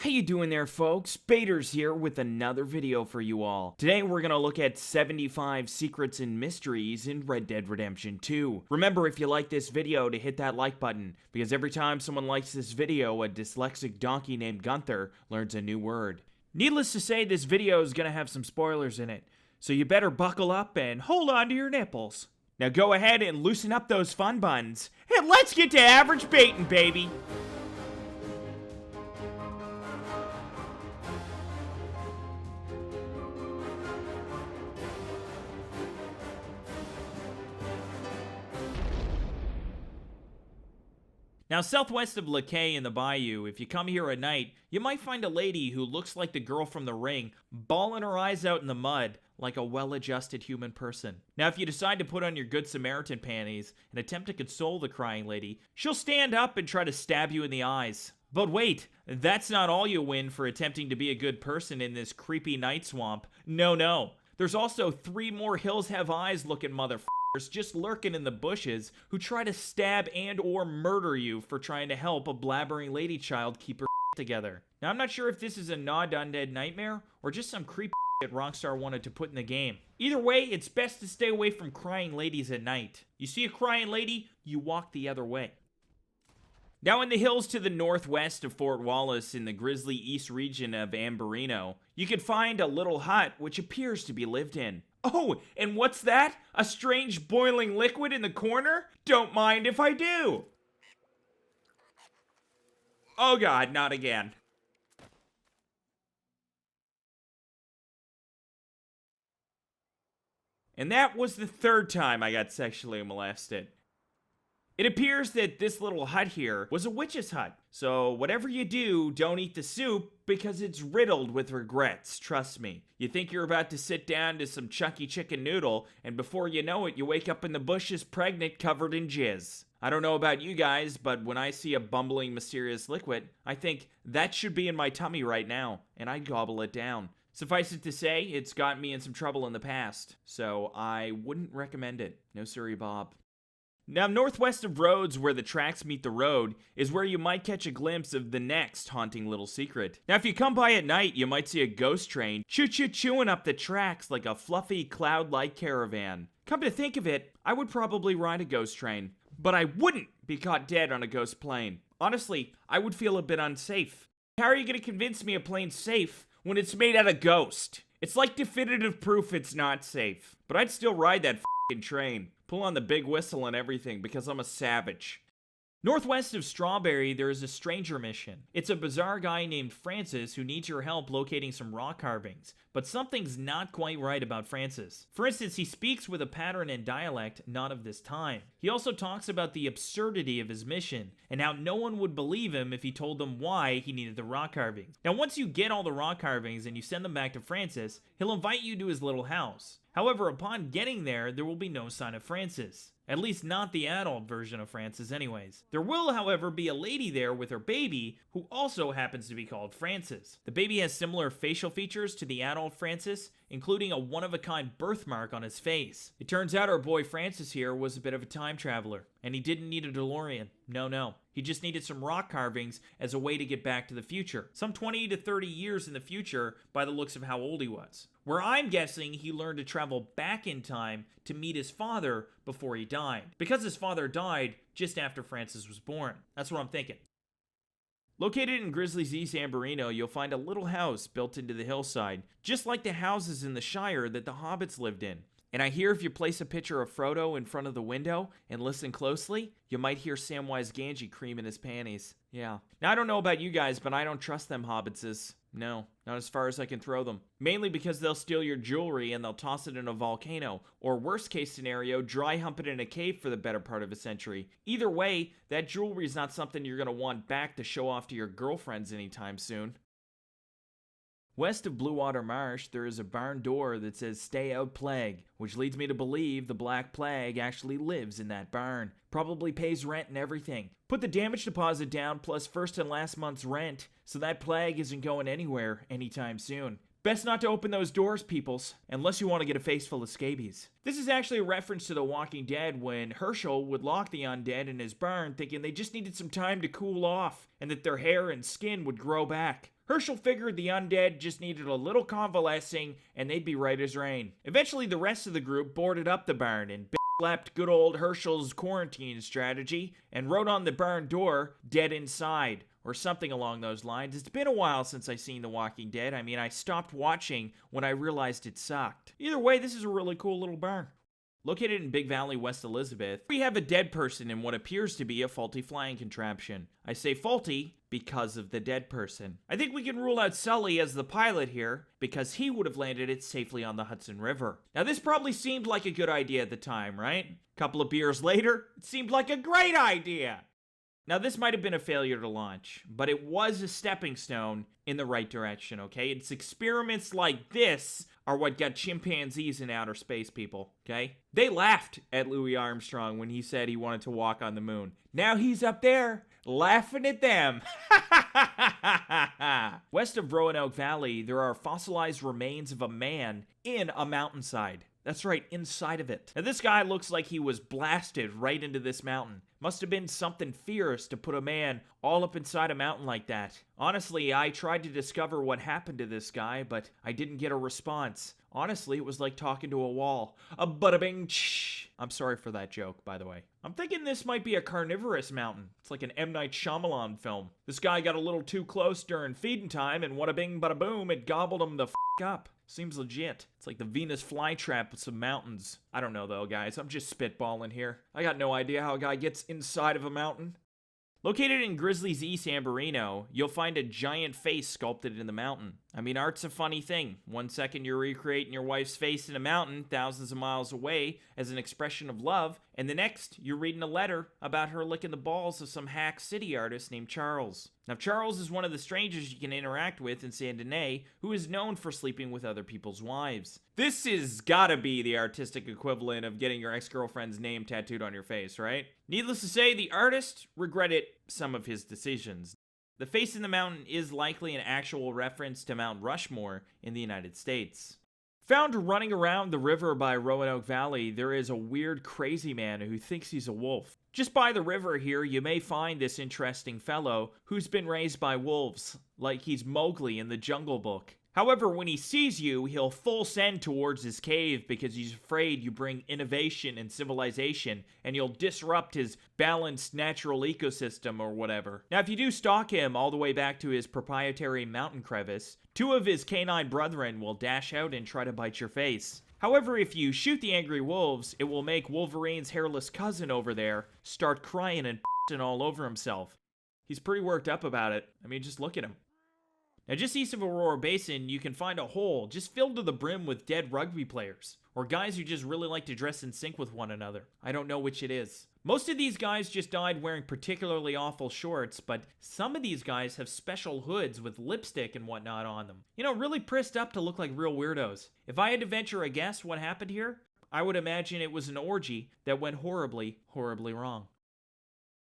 How you doing there, folks? Baters here with another video for you all. Today we're gonna look at 75 secrets and mysteries in Red Dead Redemption 2. Remember, if you like this video, to hit that like button, because every time someone likes this video, a dyslexic donkey named Gunther learns a new word. Needless to say, this video is gonna have some spoilers in it, so you better buckle up and hold on to your nipples. Now go ahead and loosen up those fun buns, and let's get to average baiting, baby! Now, southwest of Lakay in the bayou, if you come here at night, you might find a lady who looks like the girl from The Ring, bawling her eyes out in the mud like a well-adjusted human person. Now, if you decide to put on your Good Samaritan panties and attempt to console the crying lady, she'll stand up and try to stab you in the eyes. But wait, that's not all you win for attempting to be a good person in this creepy night swamp. No. There's also 3 more Hills Have Eyes looking motherfuckers just lurking in the bushes who try to stab and or murder you for trying to help a blabbering lady child keep her together. Now, I'm not sure if this is a nod to Undead Nightmare or just some creepy that Rockstar wanted to put in the game. Either way, it's best to stay away from crying ladies at night. You see a crying lady, you walk the other way. Now, in the hills to the northwest of Fort Wallace in the Grizzly East region of Amberino, you can find a little hut which appears to be lived in. Oh, and what's that? A strange boiling liquid in the corner? Don't mind if I do. Oh god, not again. And that was the 3rd time I got sexually molested. It appears that this little hut here was a witch's hut. So whatever you do, don't eat the soup because it's riddled with regrets, trust me. You think you're about to sit down to some chunky chicken noodle, and before you know it, you wake up in the bushes pregnant, covered in jizz. I don't know about you guys, but when I see a bumbling, mysterious liquid, I think that should be in my tummy right now, and I gobble it down. Suffice it to say, it's gotten me in some trouble in the past, so I wouldn't recommend it. No siree, Bob. Now, northwest of Rhodes, where the tracks meet the road, is where you might catch a glimpse of the next haunting little secret. Now, if you come by at night, you might see a ghost train chewing up the tracks like a fluffy, cloud-like caravan. Come to think of it, I would probably ride a ghost train, but I wouldn't be caught dead on a ghost plane. Honestly, I would feel a bit unsafe. How are you going to convince me a plane's safe when it's made out of ghost? It's like definitive proof it's not safe. But I'd still ride that f***ing train. Pull on the big whistle and everything because I'm a savage. Northwest of Strawberry, there is a stranger mission. It's a bizarre guy named Francis who needs your help locating some rock carvings, but something's not quite right about Francis. For instance, he speaks with a pattern and dialect not of this time. He also talks about the absurdity of his mission, and how no one would believe him if he told them why he needed the rock carvings. Now, once you get all the rock carvings and you send them back to Francis, he'll invite you to his little house. However, upon getting there will be no sign of Francis. At least not the adult version of Francis anyways. There will, however, be a lady there with her baby who also happens to be called Francis. The baby has similar facial features to the adult Francis, including a one-of-a-kind birthmark on his face. It turns out our boy Francis here was a bit of a time traveler, and he didn't need a DeLorean. No. He just needed some rock carvings as a way to get back to the future. Some 20 to 30 years in the future by the looks of how old he was. Where I'm guessing he learned to travel back in time to meet his father before he died. Because his father died just after Francis was born. That's what I'm thinking. Located in Grizzly's East Amberino, you'll find a little house built into the hillside, just like the houses in the Shire that the hobbits lived in. And I hear if you place a picture of Frodo in front of the window and listen closely, you might hear Samwise Gamgee creaming his panties. Yeah. Now, I don't know about you guys, but I don't trust them hobbitses. No, not as far as I can throw them. Mainly because they'll steal your jewelry and they'll toss it in a volcano, or worst case scenario, dry hump it in a cave for the better part of a century. Either way, that jewelry is not something you're going to want back to show off to your girlfriends anytime soon. West of Blue Water Marsh, there is a barn door that says "Stay Out Plague," which leads me to believe the Black Plague actually lives in that barn. Probably pays rent and everything. Put the damage deposit down plus first and last month's rent, so that plague isn't going anywhere anytime soon. Best not to open those doors, peoples, unless you want to get a face full of scabies. This is actually a reference to The Walking Dead when Herschel would lock the undead in his barn thinking they just needed some time to cool off and that their hair and skin would grow back. Herschel figured the undead just needed a little convalescing and they'd be right as rain. Eventually, the rest of the group boarded up the barn and slapped good old Herschel's quarantine strategy and wrote on the barn door, "Dead inside," or something along those lines. It's been a while since I seen The Walking Dead. I mean, I stopped watching when I realized it sucked. Either way, this is a really cool little barn. Located in Big Valley, West Elizabeth, we have a dead person in what appears to be a faulty flying contraption. I say faulty because of the dead person. I think we can rule out Sully as the pilot here, because he would have landed it safely on the Hudson River. Now, this probably seemed like a good idea at the time, right? Couple of beers later, it seemed like a great idea! Now, this might have been a failure to launch, but it was a stepping stone in the right direction, okay? It's experiments like this are what got chimpanzees in outer space, people, okay? They laughed at Louis Armstrong when he said he wanted to walk on the moon. Now he's up there laughing at them. West of Roanoke Valley, there are fossilized remains of a man in a mountainside. That's right, inside of it. Now, this guy looks like he was blasted right into this mountain. Must have been something fierce to put a man all up inside a mountain like that. Honestly, I tried to discover what happened to this guy, but I didn't get a response. Honestly, it was like talking to a wall. A bada-bing, shh. I'm sorry for that joke, by the way. I'm thinking this might be a carnivorous mountain. It's like an M. Night Shyamalan film. This guy got a little too close during feeding time, and wada-bing, bada-boom, it gobbled him the f*** up. Seems legit. It's like the Venus flytrap with some mountains. I don't know though, guys. I'm just spitballing here. I got no idea how a guy gets inside of a mountain. Located in Grizzlies East Amberino, you'll find a giant face sculpted in the mountain. I mean, art's a funny thing. 1 second you're recreating your wife's face in a mountain thousands of miles away as an expression of love, and the next you're reading a letter about her licking the balls of some hack city artist named Charles. Now, Charles is one of the strangers you can interact with in Saint Denis, who is known for sleeping with other people's wives. This is gotta be the artistic equivalent of getting your ex-girlfriend's name tattooed on your face, right? Needless to say, the artist regretted some of his decisions. The face in the mountain is likely an actual reference to Mount Rushmore in the United States. Found running around the river by Roanoke Valley, there is a weird crazy man who thinks he's a wolf. Just by the river here, you may find this interesting fellow who's been raised by wolves, like he's Mowgli in the Jungle Book. However, when he sees you, he'll full send towards his cave because he's afraid you bring innovation and civilization and you'll disrupt his balanced natural ecosystem or whatever. Now, if you do stalk him all the way back to his proprietary mountain crevice, 2 of his canine brethren will dash out and try to bite your face. However, if you shoot the angry wolves, it will make Wolverine's hairless cousin over there start crying and all over himself. He's pretty worked up about it. I mean, just look at him. Now, just east of Aurora Basin, you can find a hole just filled to the brim with dead rugby players, or guys who just really like to dress in sync with one another. I don't know which it is. Most of these guys just died wearing particularly awful shorts, but some of these guys have special hoods with lipstick and whatnot on them. You know, really pressed up to look like real weirdos. If I had to venture a guess what happened here, I would imagine it was an orgy that went horribly, horribly wrong.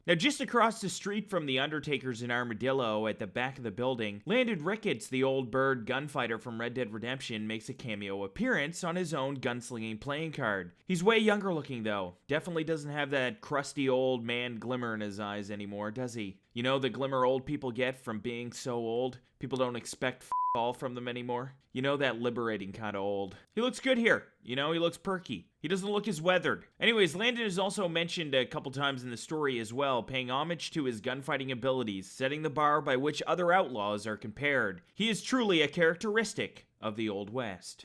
Now, just across the street from the Undertakers in Armadillo at the back of the building, Landon Ricketts, the old bird gunfighter from Red Dead Redemption, makes a cameo appearance on his own gunslinging playing card. He's way younger looking, though. Definitely doesn't have that crusty old man glimmer in his eyes anymore, does he? You know, the glimmer old people get from being so old? People don't expect all from them anymore. You know, that liberating kind of old. He looks good here. You know, he looks perky. He doesn't look as weathered. Anyways, Landon is also mentioned a couple times in the story as well, paying homage to his gunfighting abilities, setting the bar by which other outlaws are compared. He is truly a characteristic of the Old West.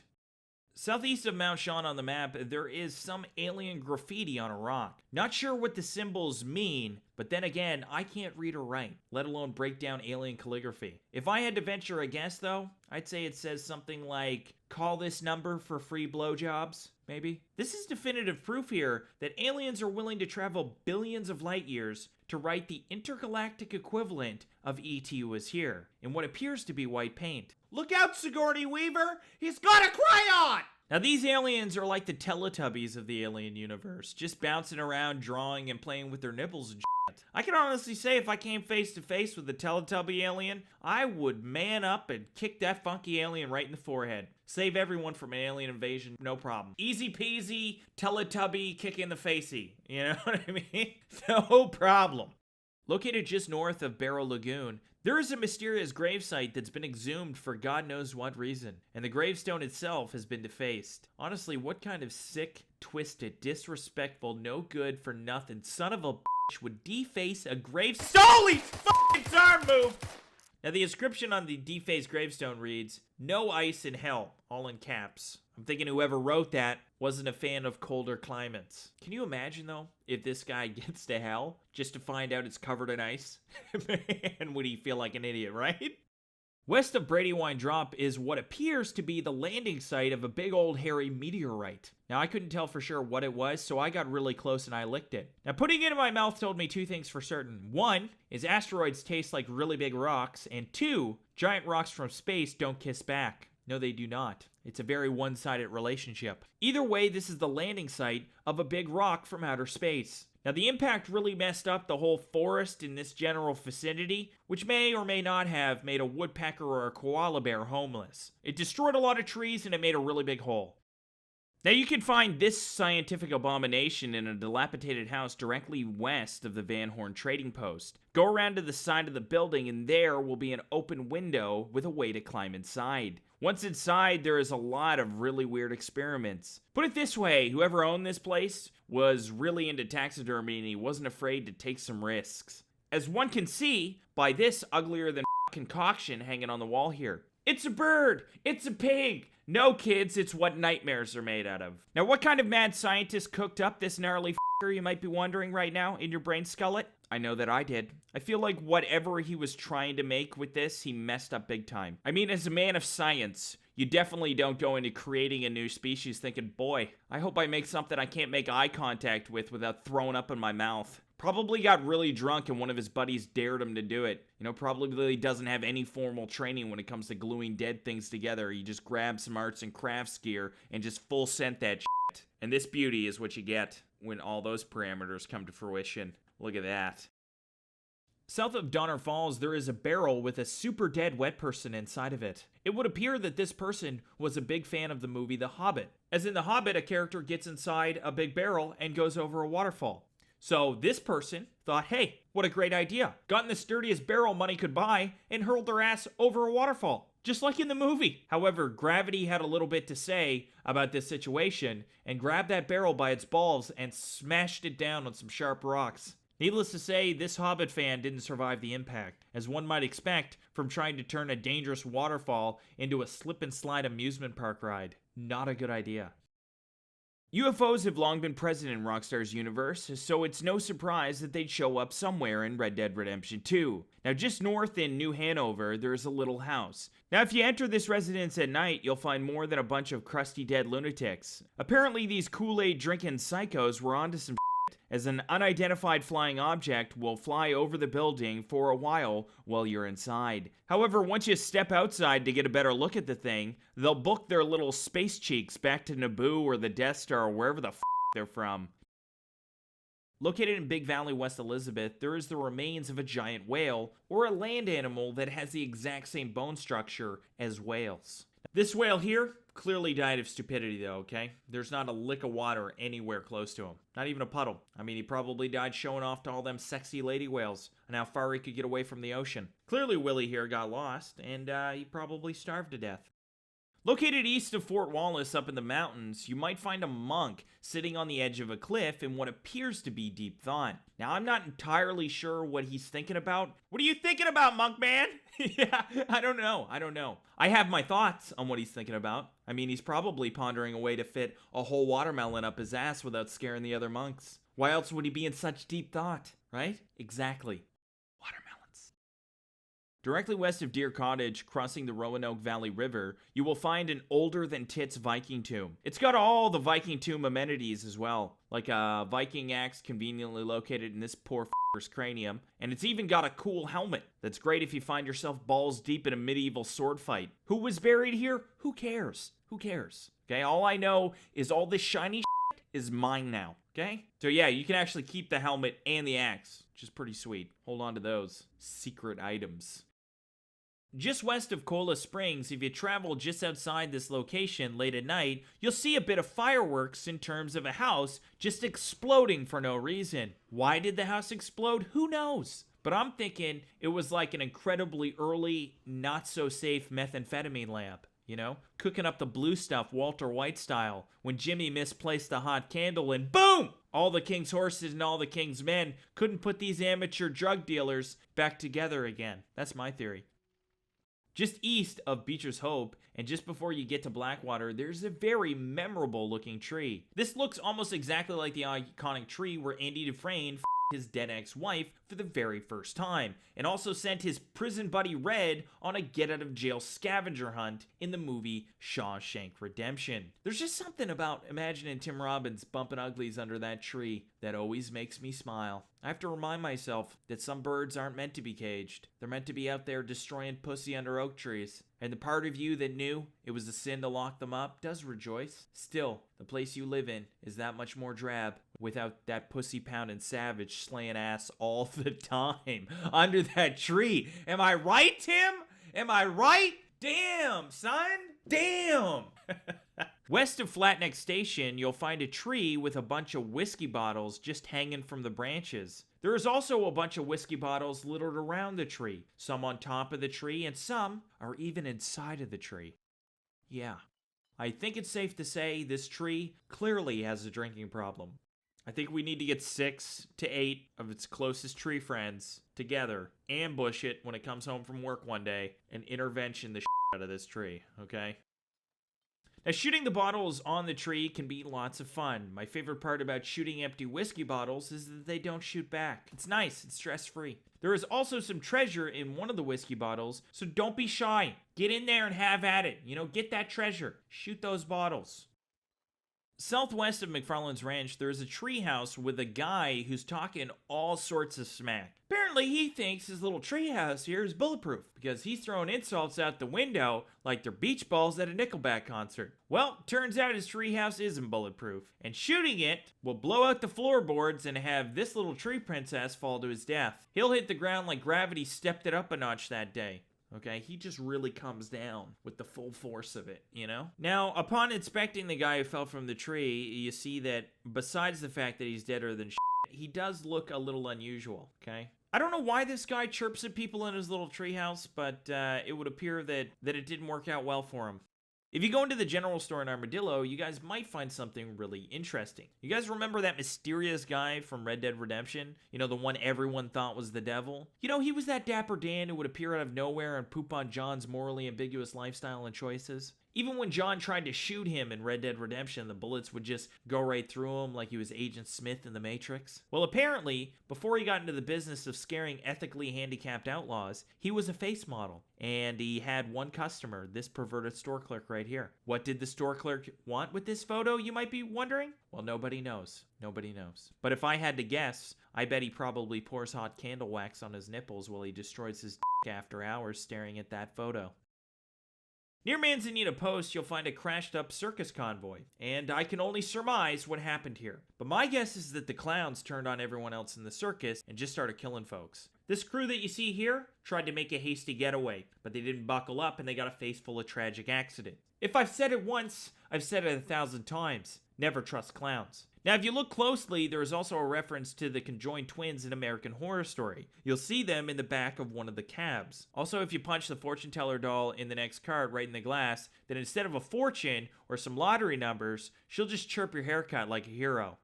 Southeast of Mount Sean on the map, there is some alien graffiti on a rock. Not sure what the symbols mean, but then again, I can't read or write, let alone break down alien calligraphy. If I had to venture a guess though, I'd say it says something like, call this number for free blowjobs, maybe? This is definitive proof here that aliens are willing to travel billions of light years to write the intergalactic equivalent of E.T. was here, in what appears to be white paint. Look out, Sigourney Weaver! He's got a crayon! Now, these aliens are like the Teletubbies of the alien universe, just bouncing around, drawing, and playing with their nipples and shit. I can honestly say if I came face to face with a Teletubby alien, I would man up and kick that funky alien right in the forehead. Save everyone from an alien invasion, no problem. Easy peasy, Teletubby, kick in the facey. You know what I mean? No problem. Located just north of Barrow Lagoon, There is a mysterious gravesite that's been exhumed for God knows what reason, and the gravestone itself has been defaced. Honestly, what kind of sick, twisted, disrespectful, no good for nothing son of a bitch would deface a gravestone? Holy fucking arm move! Now, the inscription on the defaced gravestone reads, "No ice in hell," all in caps. I'm thinking whoever wrote that wasn't a fan of colder climates. Can you imagine, though, if this guy gets to hell just to find out it's covered in ice? Man, would he feel like an idiot, right? West of Brandywine Drop is what appears to be the landing site of a big old hairy meteorite. Now, I couldn't tell for sure what it was, so I got really close and I licked it. Now, putting it in my mouth told me two things for certain. One is asteroids taste like really big rocks, and two, giant rocks from space don't kiss back. No, they do not. It's a very one-sided relationship. Either way, this is the landing site of a big rock from outer space. Now, the impact really messed up the whole forest in this general vicinity, which may or may not have made a woodpecker or a koala bear homeless. It destroyed a lot of trees and it made a really big hole. Now, you can find this scientific abomination in a dilapidated house directly west of the Van Horn Trading Post. Go around to the side of the building and there will be an open window with a way to climb inside. Once inside, there is a lot of really weird experiments. Put it this way, whoever owned this place was really into taxidermy and he wasn't afraid to take some risks. As one can see by this uglier than concoction hanging on the wall here. It's a bird! It's a pig! No, kids, it's what nightmares are made out of. Now, what kind of mad scientist cooked up this gnarly f***er, you might be wondering right now in your brain skullet? I know that I did. I feel like whatever he was trying to make with this, he messed up big time. I mean, as a man of science, you definitely don't go into creating a new species thinking, boy, I hope I make something I can't make eye contact with without throwing up in my mouth. Probably got really drunk and one of his buddies dared him to do it. You know, probably doesn't have any formal training when it comes to gluing dead things together. He just grabs some arts and crafts gear and just full sent that shit. And this beauty is what you get when all those parameters come to fruition. Look at that. South of Donner Falls, there is a barrel with a super dead wet person inside of it. It would appear that this person was a big fan of the movie The Hobbit. As in The Hobbit, a character gets inside a big barrel and goes over a waterfall. So this person thought, hey, what a great idea. Got in the sturdiest barrel money could buy and hurled their ass over a waterfall. Just like in the movie. However, gravity had a little bit to say about this situation and grabbed that barrel by its balls and smashed it down on some sharp rocks. Needless to say, this Hobbit fan didn't survive the impact, as one might expect from trying to turn a dangerous waterfall into a slip and slide amusement park ride. Not a good idea. UFOs have long been present in Rockstar's universe, so it's no surprise that they'd show up somewhere in Red Dead Redemption 2. Now, just north in New Hanover, there's a little house. Now, if you enter this residence at night, you'll find more than a bunch of crusty dead lunatics. Apparently, these Kool-Aid drinking psychos were onto some as an unidentified flying object will fly over the building for a while you're inside. However, once you step outside to get a better look at the thing, they'll book their little space cheeks back to Naboo or the Death Star or wherever the they're from. Located in Big Valley, West Elizabeth, there is the remains of a giant whale, or a land animal that has the exact same bone structure as whales. This whale here clearly died of stupidity though, okay? There's not a lick of water anywhere close to him. Not even a puddle. I mean, he probably died showing off to all them sexy lady whales and how far he could get away from the ocean. Clearly Willie here got lost and he probably starved to death. Located east of Fort Wallace up in the mountains, you might find a monk sitting on the edge of a cliff in what appears to be deep thought. Now, I'm not entirely sure what he's thinking about. What are you thinking about, monk man? Yeah, I don't know. I have my thoughts on what he's thinking about. I mean, he's probably pondering a way to fit a whole watermelon up his ass without scaring the other monks. Why else would he be in such deep thought, right? Exactly. Watermelons. Directly west of Deer Cottage, crossing the Roanoke Valley River, you will find an older-than-tits Viking tomb. It's got all the Viking tomb amenities as well, like a Viking axe conveniently located in this poor f***er's cranium, and it's even got a cool helmet that's great if you find yourself balls deep in a medieval sword fight. Who was buried here? Who cares? Who cares? Okay, all I know is all this shiny shit is mine now, okay? So yeah, you can actually keep the helmet and the axe, which is pretty sweet. Hold on to those secret items. Just west of Cola Springs, if you travel just outside this location late at night, you'll see a bit of fireworks in terms of a house just exploding for no reason. Why did the house explode? Who knows? but I'm thinking it was like an incredibly early, not-so-safe methamphetamine lab. You know, cooking up the blue stuff Walter White style when Jimmy misplaced the hot candle and boom! All the king's horses and all the king's men couldn't put these amateur drug dealers back together again. That's my theory. Just east of Beecher's Hope, and just before you get to Blackwater, there's a very memorable looking tree. This looks almost exactly like the iconic tree where Andy Dufresne his dead ex-wife for the very first time, and also sent his prison buddy Red on a get-out-of-jail scavenger hunt in the movie Shawshank Redemption. There's just something about imagining Tim Robbins bumping uglies under that tree that always makes me smile. I have to remind myself that some birds aren't meant to be caged. They're meant to be out there destroying pussy under oak trees. And the part of you that knew it was a sin to lock them up does rejoice. Still, the place you live in is that much more drab without that pussy-pounding savage slaying ass all the time under that tree. Am I right, Tim? Am I right? Damn, son. Damn. West of Flatneck Station, you'll find a tree with a bunch of whiskey bottles just hanging from the branches. There is also a bunch of whiskey bottles littered around the tree, some on top of the tree, and some are even inside of the tree. Yeah, I think it's safe to say this tree clearly has a drinking problem. I think we need to get 6 to 8 of its closest tree friends together, ambush it when it comes home from work one day, and intervention the shit out of this tree, okay? Now, shooting the bottles on the tree can be lots of fun. My favorite part about shooting empty whiskey bottles is that they don't shoot back. It's nice, it's stress-free. There is also some treasure in one of the whiskey bottles, so don't be shy. Get in there and have at it. You know, get that treasure. Shoot those bottles. Southwest of McFarland's Ranch, there is a treehouse with a guy who's talking all sorts of smack. Apparently, he thinks his little treehouse here is bulletproof because he's throwing insults out the window like they're beach balls at a Nickelback concert. Well, turns out his treehouse isn't bulletproof, and shooting it will blow out the floorboards and have this little tree princess fall to his death. He'll hit the ground like gravity stepped it up a notch that day. Okay, he just really comes down with the full force of it, you know? Now, upon inspecting the guy who fell from the tree, you see that besides the fact that he's deader than shit, he does look a little unusual, okay? I don't know why this guy chirps at people in his little treehouse, but it would appear that it didn't work out well for him. If you go into the general store in Armadillo, you guys might find something really interesting. You guys remember that mysterious guy from Red Dead Redemption? You know, the one everyone thought was the devil? You know, he was that dapper Dan who would appear out of nowhere and poop on John's morally ambiguous lifestyle and choices. Even when John tried to shoot him in Red Dead Redemption, the bullets would just go right through him like he was Agent Smith in The Matrix. Well, apparently, before he got into the business of scaring ethically handicapped outlaws, he was a face model. And he had one customer, this perverted store clerk right here. What did the store clerk want with this photo, you might be wondering? Well, nobody knows. Nobody knows. But if I had to guess, I bet he probably pours hot candle wax on his nipples while he destroys his dick after hours staring at that photo. Near Manzanita Post, you'll find a crashed-up circus convoy, and I can only surmise what happened here. But my guess is that the clowns turned on everyone else in the circus and just started killing folks. This crew that you see here tried to make a hasty getaway, but they didn't buckle up and they got a face full of tragic accident. If I've said it once, I've said it 1,000 times. Never trust clowns. Now, if you look closely, there is also a reference to the conjoined twins in American Horror Story. You'll see them in the back of one of the cabs. Also, if you punch the fortune teller doll in the next card right in the glass, then instead of a fortune or some lottery numbers, she'll just chirp your haircut like a hero.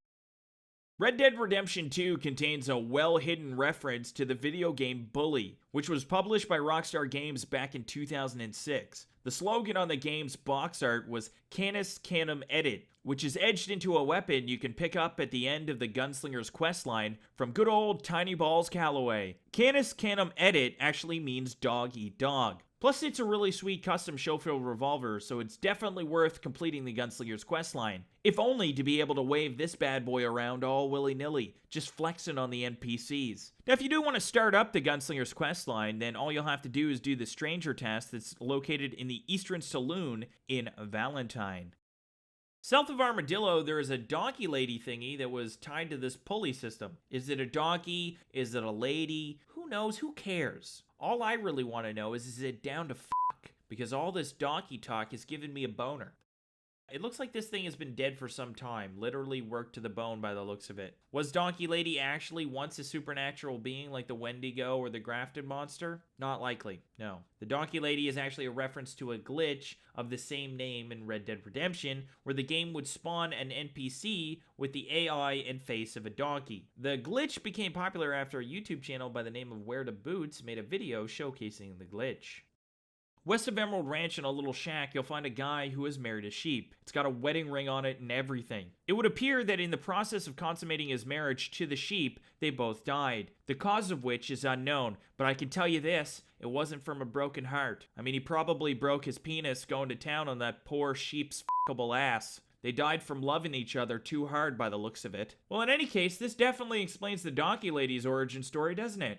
Red Dead Redemption 2 contains a well-hidden reference to the video game Bully, which was published by Rockstar Games back in 2006. The slogan on the game's box art was Canis Canum Edit, which is edged into a weapon you can pick up at the end of the Gunslinger's questline from good old Tiny Balls Calloway. Canis Canum Edit actually means dog eat dog. Plus, it's a really sweet custom Schofield revolver, so it's definitely worth completing the Gunslinger's questline. If only to be able to wave this bad boy around all willy-nilly, just flexing on the NPCs. Now, if you do want to start up the Gunslinger's questline, then all you'll have to do is do the Stranger task that's located in the Eastern Saloon in Valentine. South of Armadillo, there is a donkey lady thingy that was tied to this pulley system. Is it a donkey? Is it a lady? Who knows? Who cares? All I really want to know is it down to fuck? Because all this donkey talk has given me a boner. It looks like this thing has been dead for some time, literally worked to the bone by the looks of it. Was Donkey Lady actually once a supernatural being like the Wendigo or the Grafted monster? Not likely, no. The Donkey Lady is actually a reference to a glitch of the same name in Red Dead Redemption, where the game would spawn an NPC with the AI and face of a donkey. The glitch became popular after a YouTube channel by the name of Where to Boots made a video showcasing the glitch. West of Emerald Ranch in a little shack, you'll find a guy who has married a sheep. It's got a wedding ring on it and everything. It would appear that in the process of consummating his marriage to the sheep, they both died. The cause of which is unknown, but I can tell you this, it wasn't from a broken heart. I mean, he probably broke his penis going to town on that poor sheep's fuckable ass. They died from loving each other too hard by the looks of it. Well, in any case, this definitely explains the Donkey Lady's origin story, doesn't it?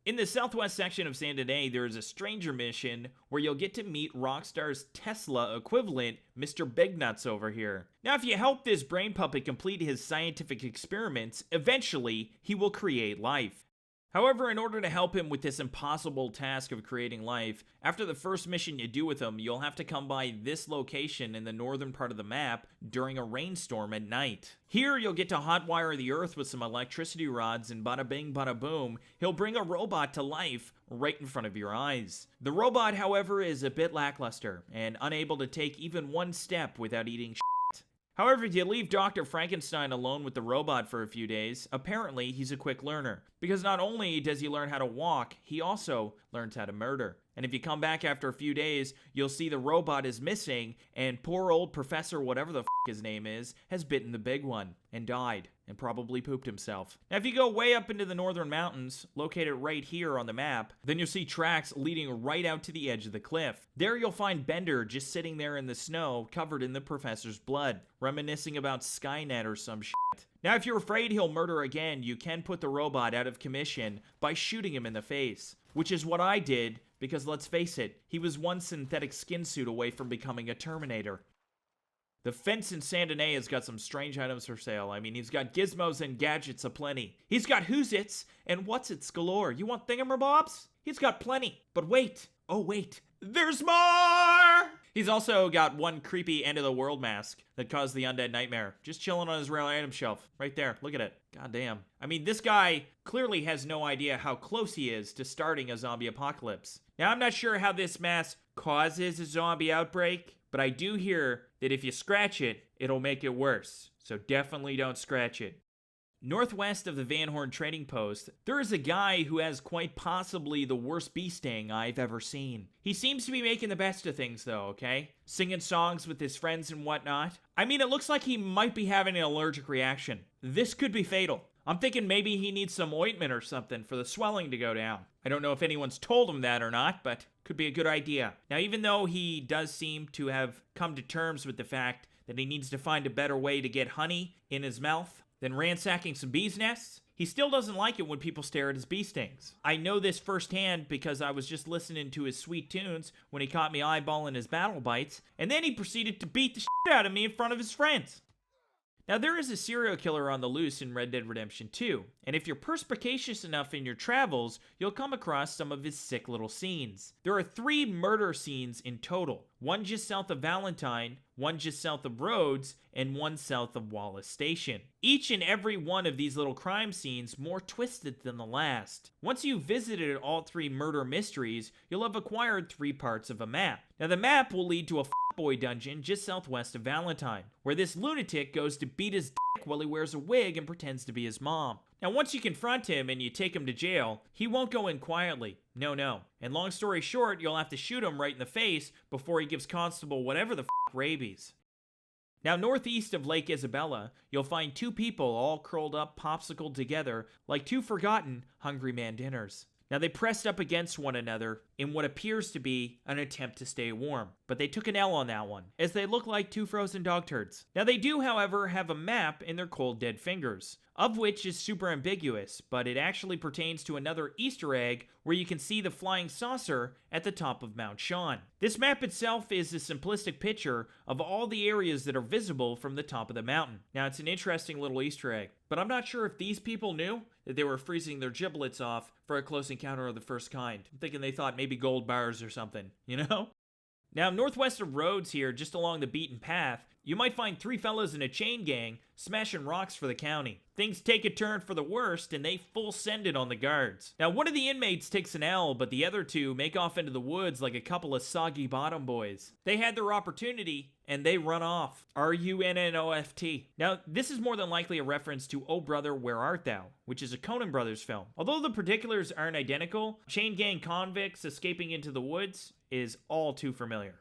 In the southwest section of San Diego, there is a stranger mission where you'll get to meet Rockstar's Tesla equivalent, Mr. Big Nuts over here. Now, if you help this brain puppet complete his scientific experiments, eventually he will create life. However, in order to help him with this impossible task of creating life, after the first mission you do with him, you'll have to come by this location in the northern part of the map during a rainstorm at night. Here, you'll get to hotwire the earth with some electricity rods, and bada bing bada boom, he'll bring a robot to life right in front of your eyes. The robot, however, is a bit lackluster and unable to take even one step without eating shit. However, if you leave Dr. Frankenstein alone with the robot for a few days, apparently he's a quick learner. Because not only does he learn how to walk, he also learns how to murder. And if you come back after a few days, you'll see the robot is missing, and poor old Professor whatever the his name is, has bitten the big one, and died, and probably pooped himself. Now if you go way up into the northern mountains, located right here on the map, then you'll see tracks leading right out to the edge of the cliff. There you'll find Bender just sitting there in the snow, covered in the Professor's blood, reminiscing about Skynet or some shit. Now if you're afraid he'll murder again, you can put the robot out of commission by shooting him in the face. Which is what I did, because let's face it, he was one synthetic skin suit away from becoming a Terminator. The fence in San Diego has got some strange items for sale. I mean, he's got gizmos and gadgets aplenty. He's got who's-its and what's-its galore. You want thingamabobs? He's got plenty. But wait. Oh, wait. There's more! He's also got one creepy end-of-the-world mask that caused the undead nightmare. Just chilling on his rare item shelf. Right there. Look at it. God damn. I mean, this guy clearly has no idea how close he is to starting a zombie apocalypse. Now, I'm not sure how this mask causes a zombie outbreak, but I do hear that if you scratch it, it'll make it worse. So definitely don't scratch it. Northwest of the Van Horn Trading Post, there is a guy who has quite possibly the worst bee sting I've ever seen. He seems to be making the best of things though, okay? Singing songs with his friends and whatnot. I mean, it looks like he might be having an allergic reaction. This could be fatal. I'm thinking maybe he needs some ointment or something for the swelling to go down. I don't know if anyone's told him that or not, but could be a good idea. Now, even though he does seem to have come to terms with the fact that he needs to find a better way to get honey in his mouth than ransacking some bees' nests, he still doesn't like it when people stare at his bee stings. I know this firsthand because I was just listening to his sweet tunes when he caught me eyeballing his battle bites, and then he proceeded to beat the shit out of me in front of his friends. Now, there is a serial killer on the loose in Red Dead Redemption 2, and if you're perspicacious enough in your travels, you'll come across some of his sick little scenes. There are 3 murder scenes in total, one just south of Valentine, one just south of Rhodes, and one south of Wallace Station. Each and every one of these little crime scenes more twisted than the last. Once you've visited all 3 murder mysteries, you'll have acquired 3 parts of a map. Now, the map will lead to a boy dungeon just southwest of Valentine, where this lunatic goes to beat his dick while he wears a wig and pretends to be his mom. Now, once you confront him and you take him to jail, he won't go in quietly. No. And long story short, you'll have to shoot him right in the face before he gives Constable whatever the rabies. Now, northeast of Lake Isabella, you'll find 2 people all curled up popsicled together like 2 forgotten Hungry Man dinners. Now, they pressed up against one another in what appears to be an attempt to stay warm, but they took an L on that one, as they look like 2 frozen dog turds. Now, they do, however, have a map in their cold dead fingers, of which is super ambiguous, but it actually pertains to another Easter egg where you can see the flying saucer at the top of Mount Sean. This map itself is a simplistic picture of all the areas that are visible from the top of the mountain. Now, it's an interesting little Easter egg, but I'm not sure if these people knew that they were freezing their giblets off for a close encounter of the first kind. I'm thinking they thought maybe gold bars or something, you know? Now, northwest of Rhodes here, just along the beaten path, you might find 3 fellas in a chain gang smashing rocks for the county. Things take a turn for the worst, and they full send it on the guards. Now, one of the inmates takes an L, but the other 2 make off into the woods like a couple of soggy bottom boys. They had their opportunity, and they run off. RUNNOFT. Now, this is more than likely a reference to Oh Brother, Where Art Thou?, which is a Coen Brothers film. Although the particulars aren't identical, chain gang convicts escaping into the woods is all too familiar.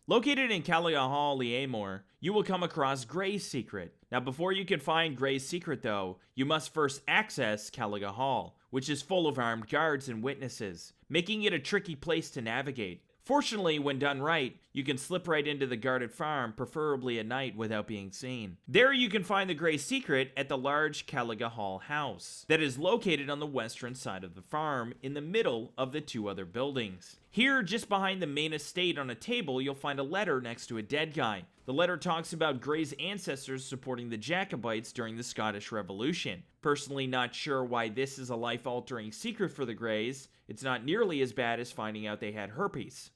Located in Callagher Hall, Liamore, you will come across Gray's Secret. Now, before you can find Gray's Secret, though, you must first access Callagher Hall, which is full of armed guards and witnesses, making it a tricky place to navigate. Fortunately, when done right, you can slip right into the guarded farm, preferably at night without being seen. There you can find the Gray's Secret at the large Callagher Hall house that is located on the western side of the farm in the middle of the 2 other buildings. Here, just behind the main estate on a table, you'll find a letter next to a dead guy. The letter talks about Gray's ancestors supporting the Jacobites during the Scottish Revolution. Personally not sure why this is a life-altering secret for the Grays. It's not nearly as bad as finding out they had herpes.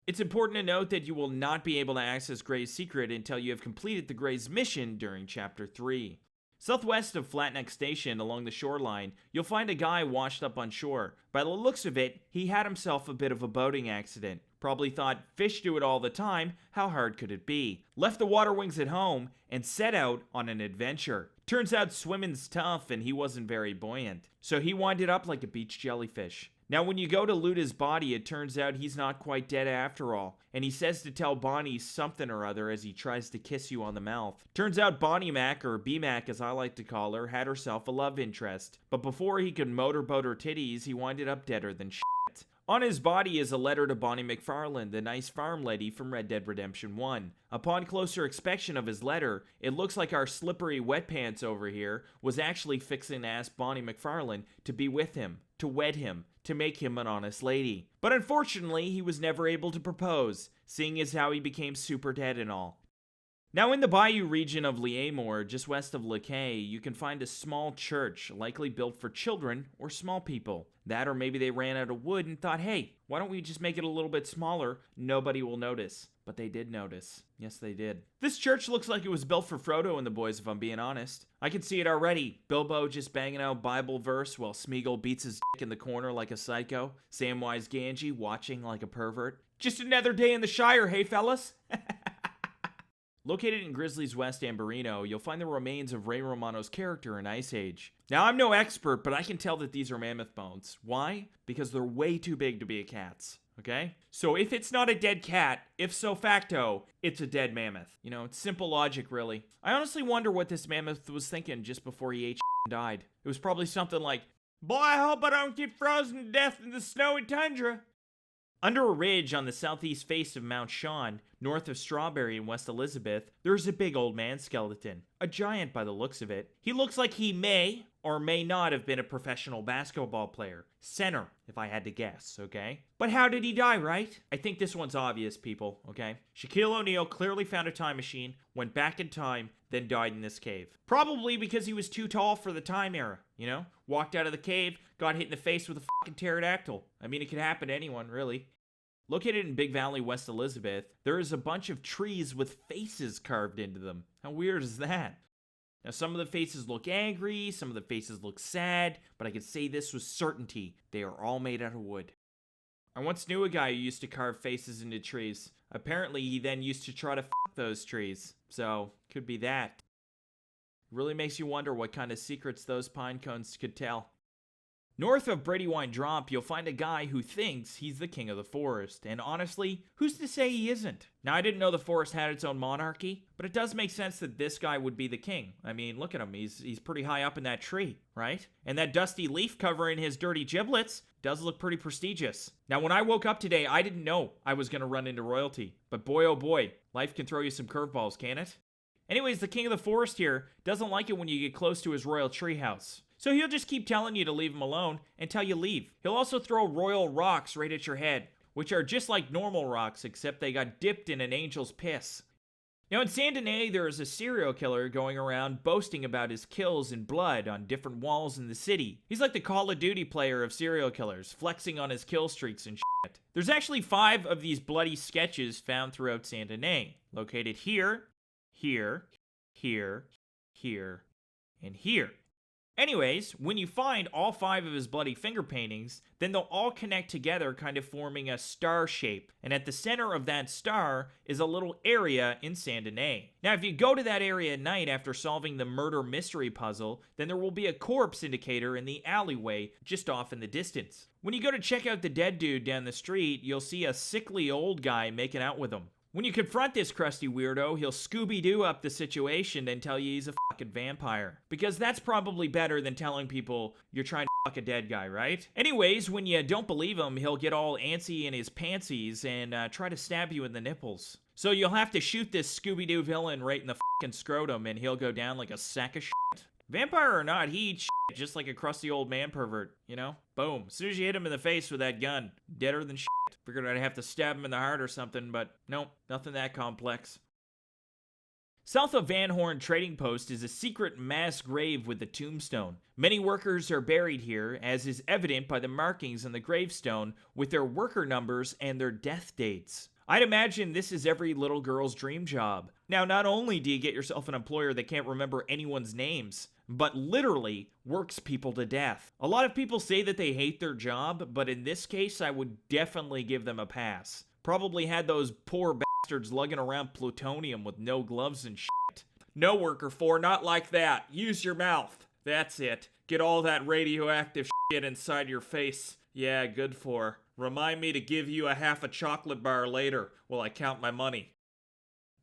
It's important to note that you will not be able to access Gray's Secret until you have completed the Gray's mission during Chapter 3. Southwest of Flatneck Station, along the shoreline, you'll find a guy washed up on shore. By the looks of it, he had himself a bit of a boating accident. Probably thought, fish do it all the time, how hard could it be? Left the water wings at home, and set out on an adventure. Turns out swimming's tough, and he wasn't very buoyant. So he winded up like a beach jellyfish. Now, when you go to loot his body, it turns out he's not quite dead after all, and he says to tell Bonnie something or other as he tries to kiss you on the mouth. Turns out Bonnie Mac, or B-Mac as I like to call her, had herself a love interest, but before he could motorboat her titties, he winded up deader than shit. On his body is a letter to Bonnie McFarlane, the nice farm lady from Red Dead Redemption 1. Upon closer inspection of his letter, it looks like our slippery wet pants over here was actually fixing to ask Bonnie McFarlane to be with him, to wed him, to make him an honest lady. But unfortunately, he was never able to propose, seeing as how he became super dead and all. Now, in the Bayou region of Liamore, just west of Lakay, you can find a small church, likely built for children or small people. That, or maybe they ran out of wood and thought, hey, why don't we just make it a little bit smaller? Nobody will notice. But they did notice. Yes, they did. This church looks like it was built for Frodo and the boys, if I'm being honest. I can see it already. Bilbo just banging out Bible verse while Smeagol beats his dick in the corner like a psycho. Samwise Gamgee watching like a pervert. Just another day in the Shire, hey fellas? Located in Grizzly's West Amberino, you'll find the remains of Ray Romano's character in Ice Age. Now, I'm no expert, but I can tell that these are mammoth bones. Why? Because they're way too big to be a cat's. Okay? So if it's not a dead cat, if so facto, it's a dead mammoth. You know, it's simple logic, really. I honestly wonder what this mammoth was thinking just before he ate and died. It was probably something like, boy, I hope I don't get frozen to death in the snowy tundra. Under a ridge on the southeast face of Mount Shawn, north of Strawberry in West Elizabeth, there's a big old man skeleton. A giant by the looks of it. He looks like he may or may not have been a professional basketball player. Center, if I had to guess, okay? But how did he die, right? I think this one's obvious, people, okay? Shaquille O'Neal clearly found a time machine, went back in time, then died in this cave. Probably because he was too tall for the time era, you know? Walked out of the cave, got hit in the face with a fucking pterodactyl. I mean, it could happen to anyone, really. Located in Big Valley, West Elizabeth, there is a bunch of trees with faces carved into them. How weird is that? Now, some of the faces look angry, some of the faces look sad, but I can say this with certainty, they are all made out of wood. I once knew a guy who used to carve faces into trees. Apparently, he then used to try to f*** those trees. So, could be that. Really makes you wonder what kind of secrets those pine cones could tell. North of Brandywine Drop, you'll find a guy who thinks he's the king of the forest, and honestly, who's to say he isn't? Now, I didn't know the forest had its own monarchy, but it does make sense that this guy would be the king. I mean, look at him, he's pretty high up in that tree, right? And that dusty leaf covering his dirty giblets does look pretty prestigious. Now, when I woke up today, I didn't know I was gonna run into royalty, but boy oh boy, life can throw you some curveballs, can it? Anyways, the king of the forest here doesn't like it when you get close to his royal treehouse. So he'll just keep telling you to leave him alone until you leave. He'll also throw royal rocks right at your head, which are just like normal rocks, except they got dipped in an angel's piss. Now in Saint Denis, there is a serial killer going around boasting about his kills and blood on different walls in the city. He's like the Call of Duty player of serial killers, flexing on his kill streaks and shit. There's actually 5 of these bloody sketches found throughout Saint Denis, located here, here, here, here, and here. Anyways, when you find all 5 of his bloody finger paintings, then they'll all connect together, kind of forming a star shape. And at the center of that star is a little area in Saint Denis. Now, if you go to that area at night after solving the murder mystery puzzle, then there will be a corpse indicator in the alleyway just off in the distance. When you go to check out the dead dude down the street, you'll see a sickly old guy making out with him. When you confront this crusty weirdo, he'll Scooby-Doo up the situation and tell you he's a fucking vampire. Because that's probably better than telling people you're trying to fuck a dead guy, right? Anyways, when you don't believe him, he'll get all antsy in his pantsies and try to stab you in the nipples. So you'll have to shoot this Scooby-Doo villain right in the fucking scrotum and he'll go down like a sack of shit. Vampire or not, he eats shit just like a crusty old man pervert, you know? Boom. As soon as you hit him in the face with that gun, deader than shit. Figured I'd have to stab him in the heart or something, but nope, nothing that complex. South of Van Horn Trading Post is a secret mass grave with a tombstone. Many workers are buried here, as is evident by the markings on the gravestone with their worker numbers and their death dates. I'd imagine this is every little girl's dream job. Now, not only do you get yourself an employer that can't remember anyone's names, but literally works people to death. A lot of people say that they hate their job, but in this case, I would definitely give them a pass. Probably had those poor bastards lugging around plutonium with no gloves and shit. No, worker 4, not like that. Use your mouth. That's it. Get all that radioactive shit inside your face. Yeah, good for. Remind me to give you a half a chocolate bar later while I count my money.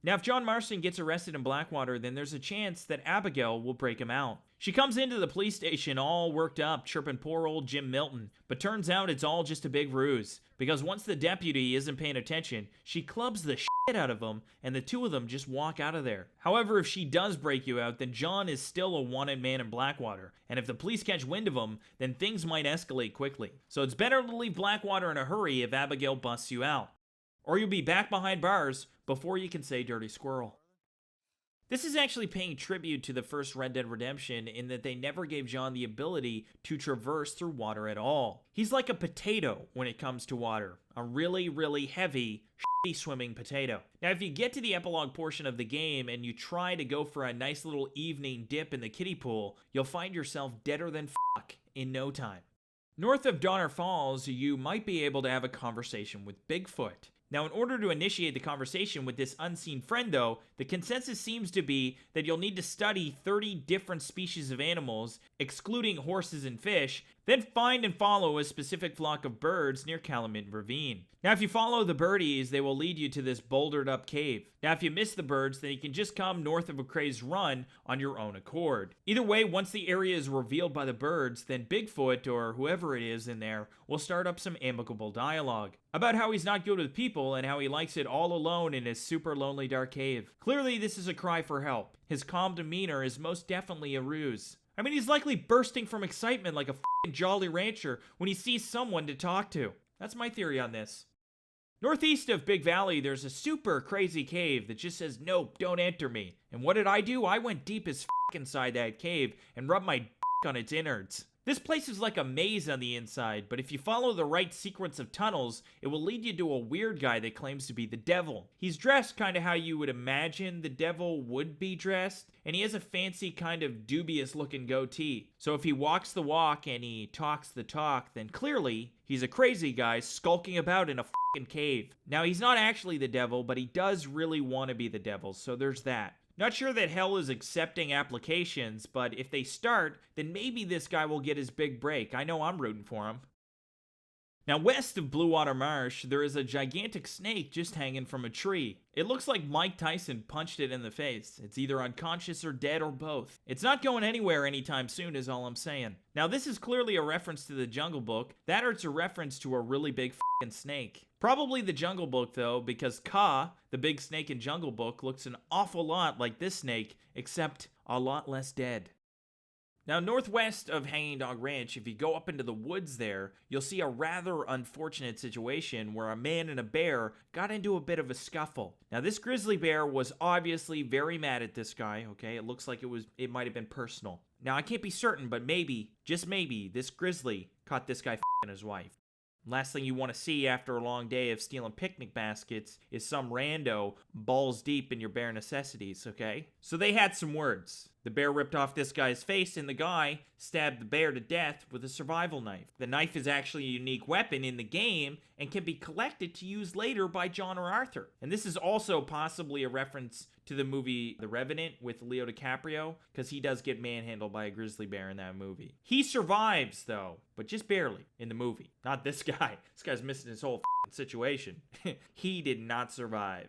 Now, if John Marston gets arrested in Blackwater, then there's a chance that Abigail will break him out. She comes into the police station all worked up, chirping poor old Jim Milton, but turns out it's all just a big ruse, because once the deputy isn't paying attention, she clubs the shit out of him, and the two of them just walk out of there. However, if she does break you out, then John is still a wanted man in Blackwater, and if the police catch wind of him, then things might escalate quickly. So it's better to leave Blackwater in a hurry if Abigail busts you out. Or you'll be back behind bars before you can say dirty squirrel. This is actually paying tribute to the first Red Dead Redemption in that they never gave John the ability to traverse through water at all. He's like a potato when it comes to water. A really, really heavy, shitty swimming potato. Now, if you get to the epilogue portion of the game and you try to go for a nice little evening dip in the kiddie pool, you'll find yourself deader than fuck in no time. North of Donner Falls, you might be able to have a conversation with Bigfoot. Now, in order to initiate the conversation with this unseen friend, though, the consensus seems to be that you'll need to study 30 different species of animals, excluding horses and fish, then find and follow a specific flock of birds near Calumet Ravine. Now, if you follow the birdies, they will lead you to this bouldered up cave. Now, if you miss the birds, then you can just come north of McCrae's Run on your own accord. Either way, once the area is revealed by the birds, then Bigfoot, or whoever it is in there, will start up some amicable dialogue about how he's not good with people and how he likes it all alone in his super lonely dark cave. Clearly, this is a cry for help. His calm demeanor is most definitely a ruse. I mean, he's likely bursting from excitement like a f***ing Jolly Rancher when he sees someone to talk to. That's my theory on this. Northeast of Big Valley, there's a super crazy cave that just says, nope, don't enter me. And what did I do? I went deep as f*** inside that cave and rubbed my d*** on its innards. This place is like a maze on the inside, but if you follow the right sequence of tunnels, it will lead you to a weird guy that claims to be the devil. He's dressed kind of how you would imagine the devil would be dressed, and he has a fancy kind of dubious looking goatee. So if he walks the walk and he talks the talk, then clearly he's a crazy guy skulking about in a f***ing cave. Now, he's not actually the devil, but he does really want to be the devil, so there's that. Not sure that hell is accepting applications, but if they start, then maybe this guy will get his big break. I know I'm rooting for him. Now, west of Blue Water Marsh, there is a gigantic snake just hanging from a tree. It looks like Mike Tyson punched it in the face. It's either unconscious or dead or both. It's not going anywhere anytime soon is all I'm saying. Now, this is clearly a reference to the Jungle Book. That or it's a reference to a really big f***ing snake. Probably the Jungle Book, though, because Kaa, the big snake in Jungle Book, looks an awful lot like this snake, except a lot less dead. Now, northwest of Hanging Dog Ranch, if you go up into the woods there, you'll see a rather unfortunate situation where a man and a bear got into a bit of a scuffle. Now, this grizzly bear was obviously very mad at this guy, okay? It looks like it might have been personal. Now, I can't be certain, but maybe, just maybe, this grizzly caught this guy f***ing his wife. Last thing you want to see after a long day of stealing picnic baskets is some rando balls deep in your bare necessities, okay? So they had some words. The bear ripped off this guy's face, and the guy stabbed the bear to death with a survival knife. The knife is actually a unique weapon in the game and can be collected to use later by John or Arthur. And this is also possibly a reference to the movie The Revenant with Leo DiCaprio, because he does get manhandled by a grizzly bear in that movie. He survives, though, but just barely in the movie. Not this guy. This guy's missing his whole situation. He did not survive.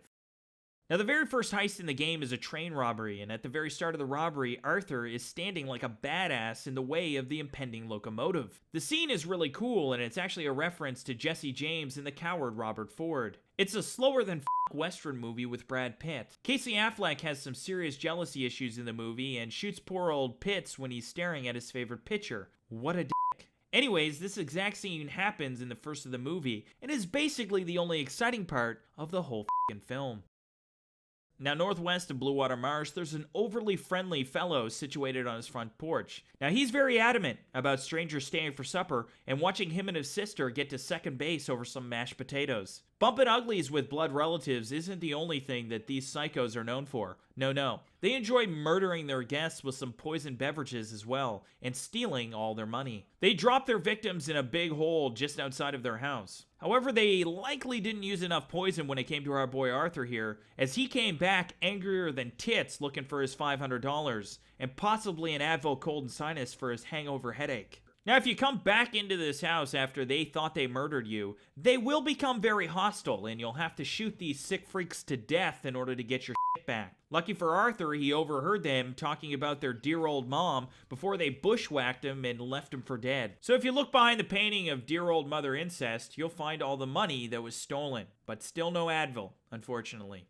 Now, the very first heist in the game is a train robbery, and at the very start of the robbery, Arthur is standing like a badass in the way of the impending locomotive. The scene is really cool, and it's actually a reference to Jesse James in The Coward Robert Ford. It's a slower than Western movie with Brad Pitt. Casey Affleck has some serious jealousy issues in the movie and shoots poor old Pitts when he's staring at his favorite pitcher. What a dick. Anyways, this exact scene happens in the first of the movie, and is basically the only exciting part of the whole film. Now, northwest of Blue Water Marsh, there's an overly friendly fellow situated on his front porch. Now, he's very adamant about strangers staying for supper and watching him and his sister get to second base over some mashed potatoes. Bumping uglies with blood relatives isn't the only thing that these psychos are known for. No. They enjoy murdering their guests with some poisoned beverages as well, and stealing all their money. They drop their victims in a big hole just outside of their house. However, they likely didn't use enough poison when it came to our boy Arthur here, as he came back angrier than tits looking for his $500, and possibly an Advil cold and sinus for his hangover headache. Now, if you come back into this house after they thought they murdered you, they will become very hostile, and you'll have to shoot these sick freaks to death in order to get your shit back. Lucky for Arthur, he overheard them talking about their dear old mom before they bushwhacked him and left him for dead. So if you look behind the painting of dear old mother incest, you'll find all the money that was stolen, but still no Advil, unfortunately.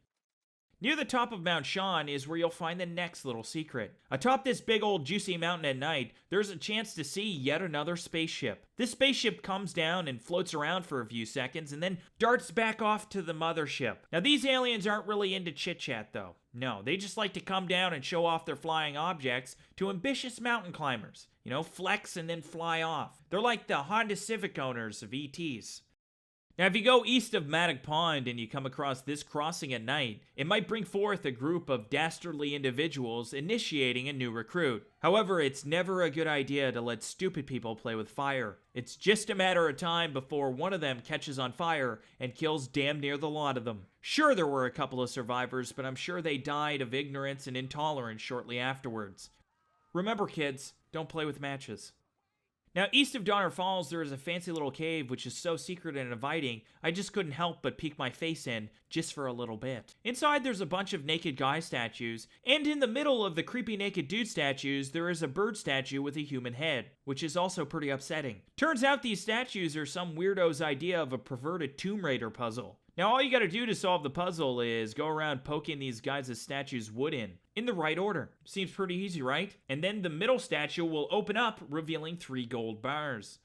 Near the top of Mount Sean is where you'll find the next little secret. Atop this big old juicy mountain at night, there's a chance to see yet another spaceship. This spaceship comes down and floats around for a few seconds and then darts back off to the mothership. Now, these aliens aren't really into chit-chat though. No, they just like to come down and show off their flying objects to ambitious mountain climbers. You know, flex and then fly off. They're like the Honda Civic owners of ETs. Now, if you go east of Maddock Pond and you come across this crossing at night, it might bring forth a group of dastardly individuals initiating a new recruit. However, it's never a good idea to let stupid people play with fire. It's just a matter of time before one of them catches on fire and kills damn near the lot of them. Sure, there were a couple of survivors, but I'm sure they died of ignorance and intolerance shortly afterwards. Remember, kids, don't play with matches. Now, east of Donner Falls, there is a fancy little cave which is so secret and inviting, I just couldn't help but peek my face in just for a little bit. Inside, there's a bunch of naked guy statues, and in the middle of the creepy naked dude statues, there is a bird statue with a human head, which is also pretty upsetting. Turns out these statues are some weirdo's idea of a perverted Tomb Raider puzzle. Now, all you gotta do to solve the puzzle is go around poking these guys' statues' wood in the right order. Seems pretty easy, right? And then the middle statue will open up, revealing 3 gold bars.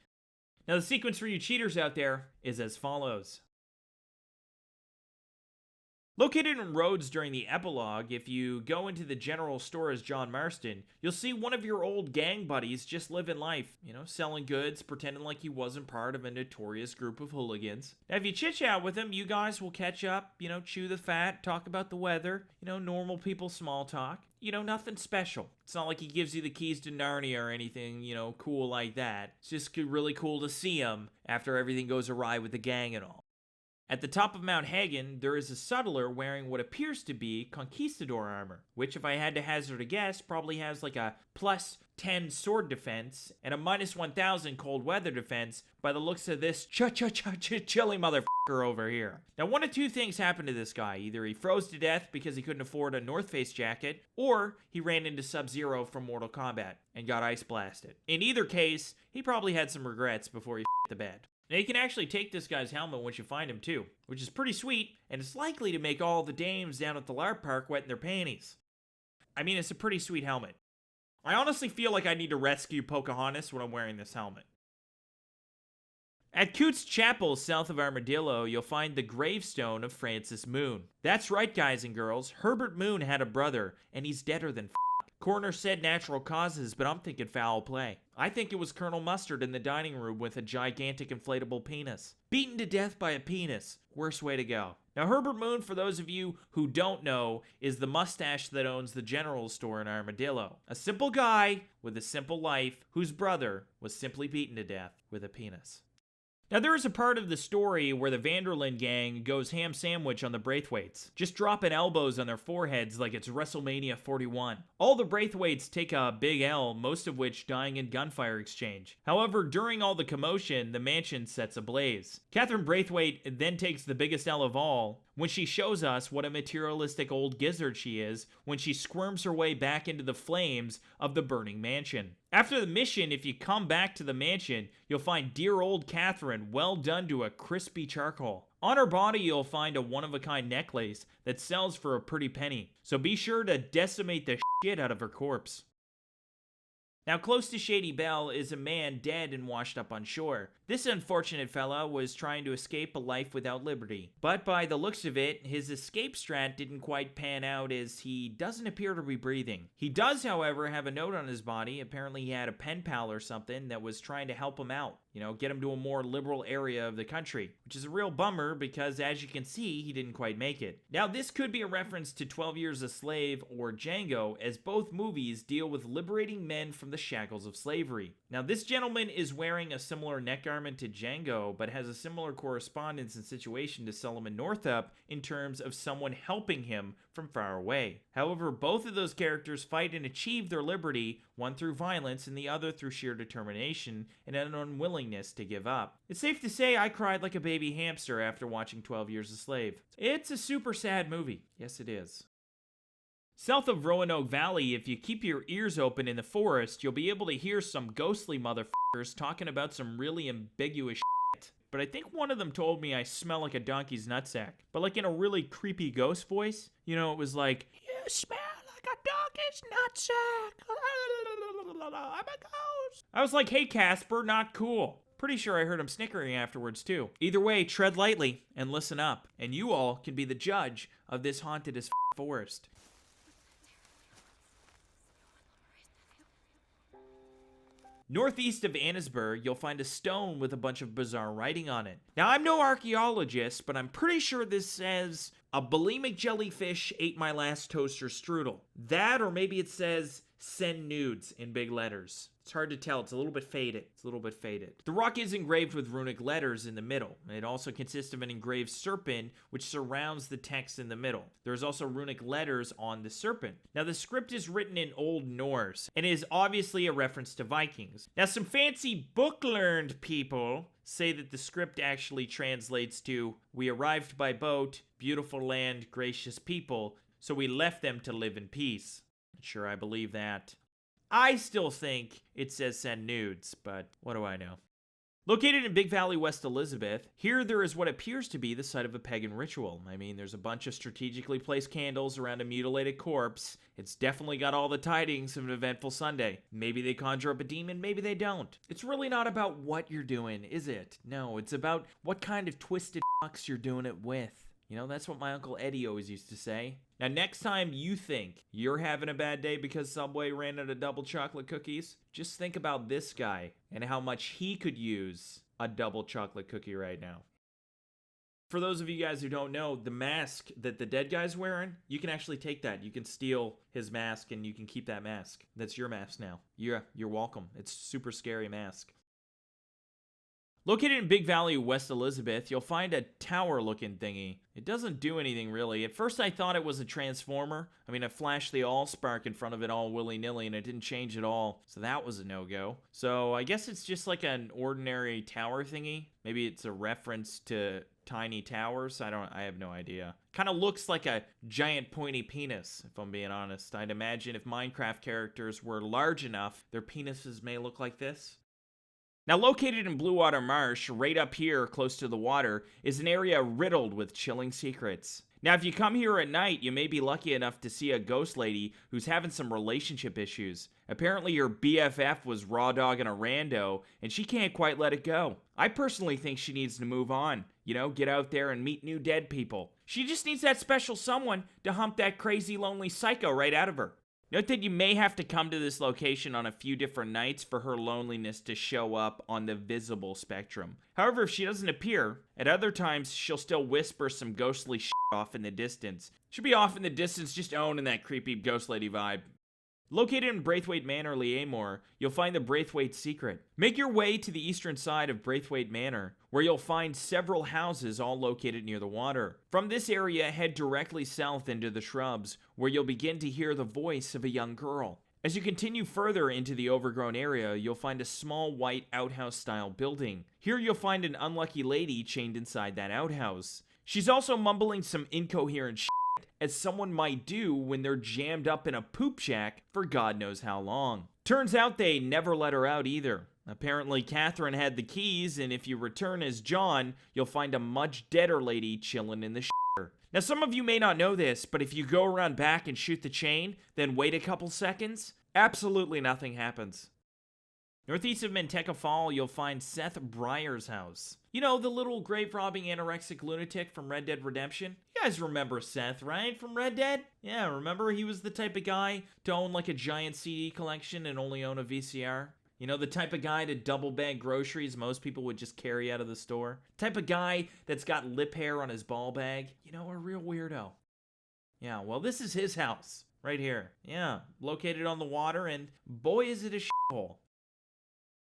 Now, the sequence for you cheaters out there is as follows. Located in Rhodes during the epilogue, if you go into the general store as John Marston, you'll see one of your old gang buddies just living life, you know, selling goods, pretending like he wasn't part of a notorious group of hooligans. Now, if you chit-chat with him, you guys will catch up, you know, chew the fat, talk about the weather, you know, normal people small talk. You know, nothing special. It's not like he gives you the keys to Narnia or anything, you know, cool like that. It's just really cool to see him after everything goes awry with the gang and all. At the top of Mount Hagen, there is a settler wearing what appears to be conquistador armor, which, if I had to hazard a guess, probably has like a plus 10 sword defense and a minus 1000 cold weather defense by the looks of this chilly motherfucker over here. Now, one of two things happened to this guy. Either he froze to death because he couldn't afford a North Face jacket, or he ran into Sub-Zero from Mortal Kombat and got ice blasted. In either case, he probably had some regrets before he shit the bed. Now, you can actually take this guy's helmet once you find him, too, which is pretty sweet, and it's likely to make all the dames down at the LARP park wet in their panties. I mean, it's a pretty sweet helmet. I honestly feel like I need to rescue Pocahontas when I'm wearing this helmet. At Coots Chapel, south of Armadillo, you'll find the gravestone of Francis Moon. That's right, guys and girls, Herbert Moon had a brother, and he's deader than Coroner said natural causes, but I'm thinking foul play. I think it was Colonel Mustard in the dining room with a gigantic inflatable penis. Beaten to death by a penis. Worst way to go. Now, Herbert Moon, for those of you who don't know, is the mustache that owns the general store in Armadillo. A simple guy with a simple life whose brother was simply beaten to death with a penis. Now, there is a part of the story where the Vanderlyn gang goes ham sandwich on the Braithwaites, just dropping elbows on their foreheads like it's WrestleMania 41. All the Braithwaites take a big L, most of which dying in gunfire exchange. However, during all the commotion, the mansion sets ablaze. Catherine Braithwaite then takes the biggest L of all when she shows us what a materialistic old gizzard she is when she squirms her way back into the flames of the burning mansion. After the mission, if you come back to the mansion, you'll find dear old Catherine well done to a crispy charcoal. On her body, you'll find a one-of-a-kind necklace that sells for a pretty penny, so be sure to decimate the shit out of her corpse. Now, close to Shady Belle is a man dead and washed up on shore. This unfortunate fella was trying to escape a life without liberty. But by the looks of it, his escape strat didn't quite pan out as he doesn't appear to be breathing. He does, however, have a note on his body. Apparently he had a pen pal or something that was trying to help him out. You know, get him to a more liberal area of the country. Which is a real bummer because, as you can see, he didn't quite make it. Now, this could be a reference to 12 Years a Slave or Django, as both movies deal with liberating men from the shackles of slavery. Now, this gentleman is wearing a similar neck garment to Django, but has a similar correspondence and situation to Solomon Northup in terms of someone helping him from far away. However, both of those characters fight and achieve their liberty, one through violence and the other through sheer determination and an unwillingness to give up. It's safe to say I cried like a baby hamster after watching 12 Years a Slave. It's a super sad movie. Yes, it is. South of Roanoke Valley, if you keep your ears open in the forest, you'll be able to hear some ghostly motherfuckers talking about some really ambiguous shit. But I think one of them told me I smell like a donkey's nutsack. But like in a really creepy ghost voice. You know, it was like, "You smell like a donkey's nutsack. I'm a ghost." I was like, "Hey Casper, not cool." Pretty sure I heard him snickering afterwards too. Either way, tread lightly and listen up. And you all can be the judge of this haunted as forest. Northeast of Annisburg, you'll find a stone with a bunch of bizarre writing on it. Now, I'm no archaeologist, but I'm pretty sure this says, "A bulimic jellyfish ate my last toaster strudel." That, or maybe it says, "Send nudes" in big letters. It's hard to tell. It's a little bit faded. The rock is engraved with runic letters in the middle. It also consists of an engraved serpent, which surrounds the text in the middle. There's also runic letters on the serpent. Now, the script is written in Old Norse, and is obviously a reference to Vikings. Now, some fancy book-learned people say that the script actually translates to, "We arrived by boat, beautiful land, gracious people, so we left them to live in peace." Not sure I believe that. I still think it says "send nudes," but what do I know? Located in Big Valley, West Elizabeth, here there is what appears to be the site of a pagan ritual. I mean, there's a bunch of strategically placed candles around a mutilated corpse. It's definitely got all the tidings of an eventful Sunday. Maybe they conjure up a demon, maybe they don't. It's really not about what you're doing, is it? No, it's about what kind of twisted fucks you're doing it with. You know, that's what my Uncle Eddie always used to say. Now, next time you think you're having a bad day because Subway ran out of double chocolate cookies, just think about this guy and how much he could use a double chocolate cookie right now. For those of you guys who don't know, the mask that the dead guy's wearing, you can actually take that. You can steal his mask and you can keep that mask. That's your mask now. You're welcome. It's a super scary mask. Located in Big Valley, West Elizabeth, you'll find a tower-looking thingy. It doesn't do anything, really. At first, I thought it was a transformer. I mean, I flashed the Allspark in front of it all willy-nilly, and it didn't change at all. So that was a no-go. So I guess it's just like an ordinary tower thingy. Maybe it's a reference to tiny towers. I have no idea. Kind of looks like a giant pointy penis, if I'm being honest. I'd imagine if Minecraft characters were large enough, their penises may look like this. Now, located in Blue Water Marsh, right up here close to the water, is an area riddled with chilling secrets. Now, if you come here at night, you may be lucky enough to see a ghost lady who's having some relationship issues. Apparently, your BFF was raw dogging a rando, and she can't quite let it go. I personally think she needs to move on. You know, get out there and meet new dead people. She just needs that special someone to hump that crazy, lonely psycho right out of her. Note that you may have to come to this location on a few different nights for her loneliness to show up on the visible spectrum. However, if she doesn't appear, at other times she'll still whisper some ghostly shit off in the distance. She'll be off in the distance just owning that creepy ghost lady vibe. Located in Braithwaite Manor, Leamore, you'll find the Braithwaite Secret. Make your way to the eastern side of Braithwaite Manor, where you'll find several houses all located near the water. From this area, head directly south into the shrubs, where you'll begin to hear the voice of a young girl. As you continue further into the overgrown area, you'll find a small white outhouse-style building. Here you'll find an unlucky lady chained inside that outhouse. She's also mumbling some incoherent shit, as someone might do when they're jammed up in a poop shack for God knows how long. Turns out they never let her out either. Apparently Catherine had the keys, and if you return as John, you'll find a much deader lady chilling in the shitter. Now, some of you may not know this, but if you go around back and shoot the chain, then wait a couple seconds, absolutely nothing happens. Northeast of Manteca Fall, you'll find Seth Briar's house. You know, the little grave-robbing anorexic lunatic from Red Dead Redemption? You guys remember Seth, right? From Red Dead? Yeah, remember he was the type of guy to own like a giant CD collection and only own a VCR? You know, the type of guy to double bag groceries most people would just carry out of the store? Type of guy that's got lip hair on his ball bag? You know, a real weirdo. Yeah, well, this is his house, right here. Yeah, located on the water, and boy is it a shithole.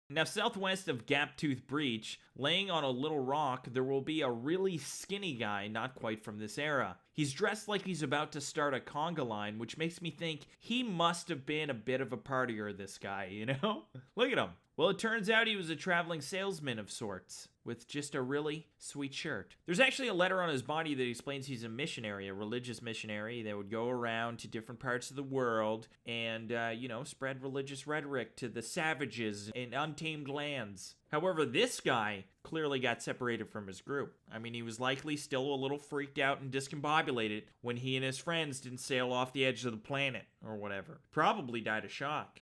Now, southwest of Gaptooth Breach, laying on a little rock, there will be a really skinny guy not quite from this era. He's dressed like he's about to start a conga line, which makes me think he must have been a bit of a partier, this guy, you know? Look at him. Well, it turns out he was a traveling salesman of sorts, with just a really sweet shirt. There's actually a letter on his body that explains he's a missionary, a religious missionary that would go around to different parts of the world and, you know, spread religious rhetoric to the savages in untamed lands. However, this guy clearly got separated from his group. I mean, he was likely still a little freaked out and discombobulated when he and his friends didn't sail off the edge of the planet, or whatever. Probably died of shock.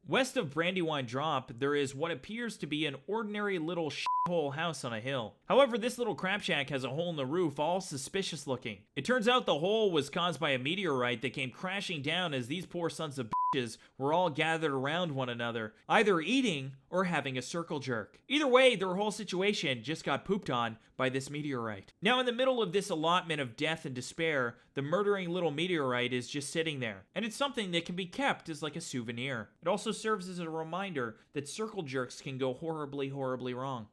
West of Brandywine Drop, there is what appears to be an ordinary little shithole house on a hill. However, this little crap shack has a hole in the roof, all suspicious looking. It turns out the hole was caused by a meteorite that came crashing down as these poor sons of bitches were all gathered around one another, either eating or having a circle jerk. Either way, their whole situation just got pooped on by this meteorite. Now, in the middle of this allotment of death and despair, the murdering little meteorite is just sitting there, and it's something that can be kept as like a souvenir. It also serves as a reminder that circle jerks can go horribly, horribly wrong.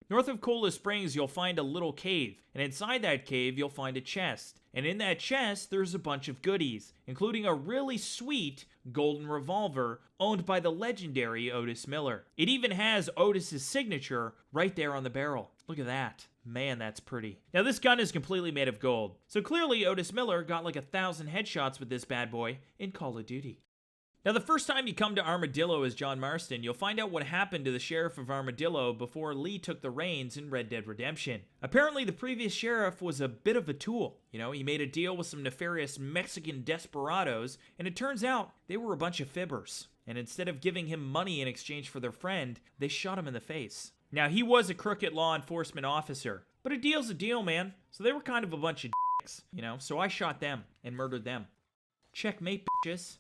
North of Cola Springs, you'll find a little cave, and inside that cave, you'll find a chest. And in that chest, there's a bunch of goodies, including a really sweet golden revolver owned by the legendary Otis Miller. It even has Otis's signature right there on the barrel. Look at that. Man, that's pretty. Now, this gun is completely made of gold, so clearly Otis Miller got like 1,000 headshots with this bad boy in Call of Duty. Now, the first time you come to Armadillo as John Marston, you'll find out what happened to the sheriff of Armadillo before Lee took the reins in Red Dead Redemption. Apparently, the previous sheriff was a bit of a tool. You know, he made a deal with some nefarious Mexican desperados, and it turns out they were a bunch of fibbers. And instead of giving him money in exchange for their friend, they shot him in the face. Now, he was a crooked law enforcement officer, but a deal's a deal, man. So they were kind of a bunch of dicks, you know, so I shot them and murdered them. Checkmate, bitches.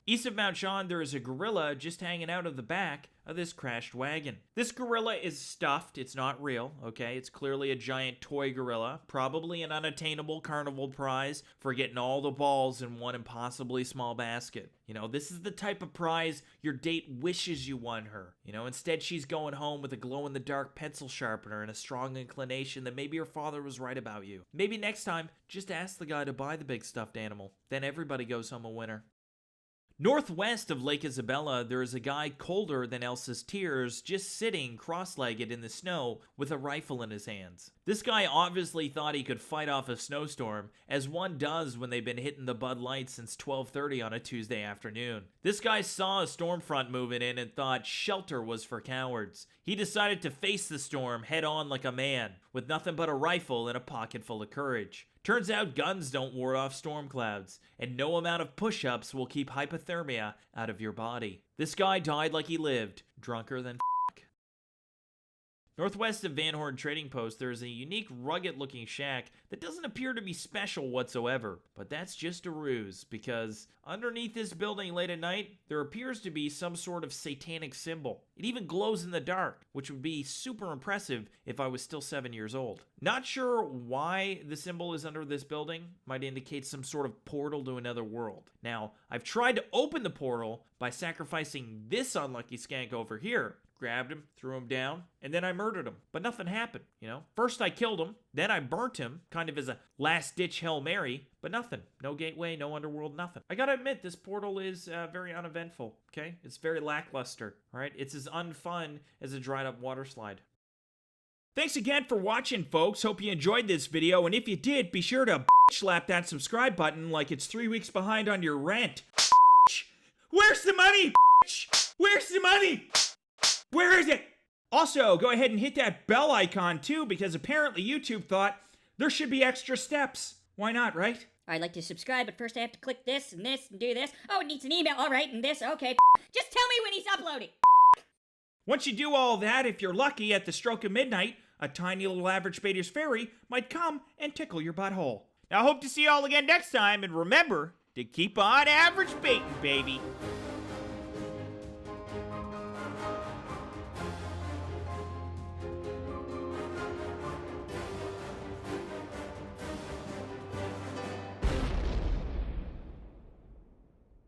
East of Mount Sean, there is a gorilla just hanging out of the back of this crashed wagon. This gorilla is stuffed. It's not real, okay? It's clearly a giant toy gorilla, probably an unattainable carnival prize for getting all the balls in one impossibly small basket. You know, this is the type of prize your date wishes you won her. You know, instead she's going home with a glow-in-the-dark pencil sharpener and a strong inclination that maybe your father was right about you. Maybe next time, just ask the guy to buy the big stuffed animal. Then everybody goes home a winner. Northwest of Lake Isabella, there is a guy colder than Elsa's tears, just sitting cross-legged in the snow with a rifle in his hands. This guy obviously thought he could fight off a snowstorm, as one does when they've been hitting the Bud Light since 12:30 on a Tuesday afternoon. This guy saw a storm front moving in and thought shelter was for cowards. He decided to face the storm head on like a man, with nothing but a rifle and a pocket full of courage. Turns out guns don't ward off storm clouds, and no amount of push-ups will keep hypothermia out of your body. This guy died like he lived, drunker than Northwest of Van Horn Trading Post, there is a unique, rugged-looking shack that doesn't appear to be special whatsoever. But that's just a ruse, because underneath this building late at night, there appears to be some sort of satanic symbol. It even glows in the dark, which would be super impressive if I was still 7 years old. Not sure why the symbol is under this building. Might indicate some sort of portal to another world. Now, I've tried to open the portal by sacrificing this unlucky skank over here. Grabbed him, threw him down, and then I murdered him. But nothing happened, you know? First I killed him, then I burnt him, kind of as a last-ditch Hail Mary, but nothing. No gateway, no underworld, nothing. I gotta admit, this portal is very uneventful, okay? It's very lackluster, all right? It's as unfun as a dried-up water slide. Thanks again for watching, folks. Hope you enjoyed this video, and if you did, be sure to slap that subscribe button like it's 3 weeks behind on your rent. Where's the money, Where's the money? Where is it? Also, go ahead and hit that bell icon too, because apparently YouTube thought there should be extra steps. Why not, right? I'd like to subscribe, but first I have to click this and do this. Oh, it needs an email. All right, and this. Okay. Just tell me when he's uploading. Once you do all that, if you're lucky, at the stroke of midnight, a tiny little Averagebaters fairy might come and tickle your butthole. Now, I hope to see you all again next time, and remember to keep on average baiting, baby.